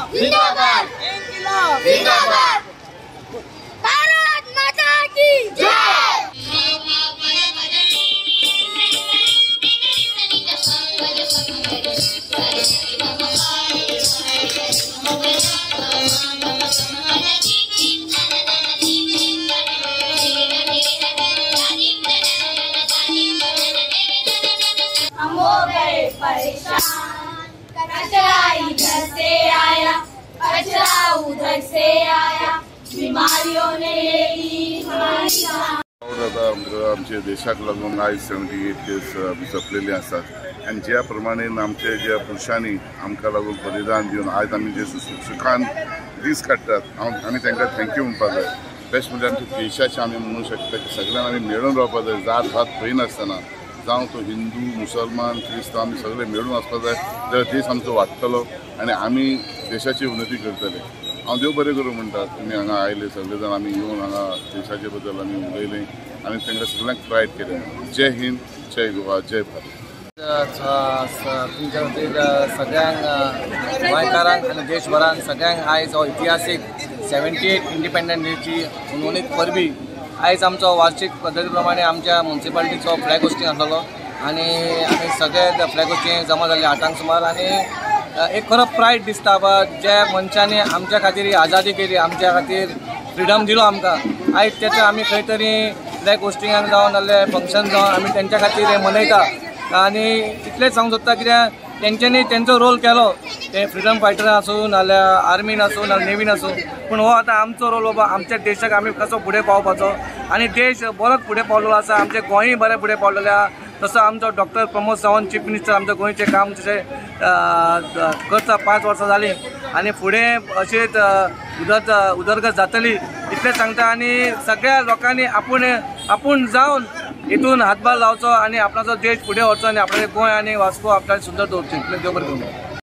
जिंदाबाद, इन्किलाब जिंदाबाद, भारत माता की जय। हम हो गए परेशान, कचरा इधर से आया, कचरा उधर से आया, बीमारियों ने ले ली हमारी जान। आमच्या देशाक लागून आज 78 इयर्स सोंपलेली आसात आनी ज्या प्रमाणेन आमच्या ज्या पुरुषांनी आमकां लागून बलिदान दिवन आज आमी जे सुखान दीस काडटात आमी तांकां थँक्यू म्हणपाक जाय। बेस्ट म्हणजे आमच्या देशाचे आमी म्हणूं शकता की सगळ्यांक आमी मेळून रावपाक जाय, जात भात पळयनासतना जावं तो हिंदू मुसलमान क्रिस्तांव आमी सगळे मेळून वचपाक जाय, जाल्यार देश आमचो वाडटलो आनी आमी देशाची उन्नती करतले। हांव देव बरें करूं म्हणटा तुमी हांगा आयले सगळे जाण आमी येवन हांगा देशाचे बद्दल आमी उलयलें आनी तांकां सगळ्यांक प्रायड केलें। जय हिंद, जय गोवा, जय भारत। तुमच्या खातीर सगळ्यांक गोंयकारांक आनी देशभरान सगळ्यांक आयज हो इतिहासीक 78 इंडिपेंडन्स डेची उन्मोनीत परबी आयज आमचो वार्षिक पद्दती प्रमाणे आमच्या म्युनिसिपालिटीचो फ्लॅग होस्टिंग आसलो आनी आमी सगळे फ्लॅग होस्टिंग जमा जाल्ले 8 सुमार आनी एक खरो प्रायड दिसता बा ज्या मनशांनी आमच्या खातीर ही आजादी केली, आमच्या खातीर फ्रिडम दिलो आमकां। आयज तेचो आमी खंय तरी फ्लॅग होस्टिंगाक जावन नाल्यार फंक्शन जावन आमी तेंच्या खातीर मनयता आनी इतलेंच सांगूंक सोदता कित्याक तेंच्यांनी तेंचो रोल केलो, ते फ्रिडम फायटर आसूं नाल्यार आर्मीन आसूं नाल्यार नेवीन आसूं, पूण हो आतां आमचो रोल बाबा आमच्या देशाक आमी कसो फुडें पावपाचो आनी देश बरोच फुडें पावलेलो आसा, आमचें गोंयय बरें फुडें पावलेलें आसा। तसो आमचो doctor Pramod Sawant chief minister आमच्या गोंयचें काम तशें करता 5 वर्सां जालीं आनी फुडें अशेंच उदरगत जातली इतलें सांगता आनी सगळ्या लोकांनी आपूण जावन हितून हातभार लावचो आनी आपणाचो देश फुडें व्हरचो आनी आपणाचें गोंय आनी वास्को आपणाचें सुंदर दवरचें इतलें देव बरें करूं।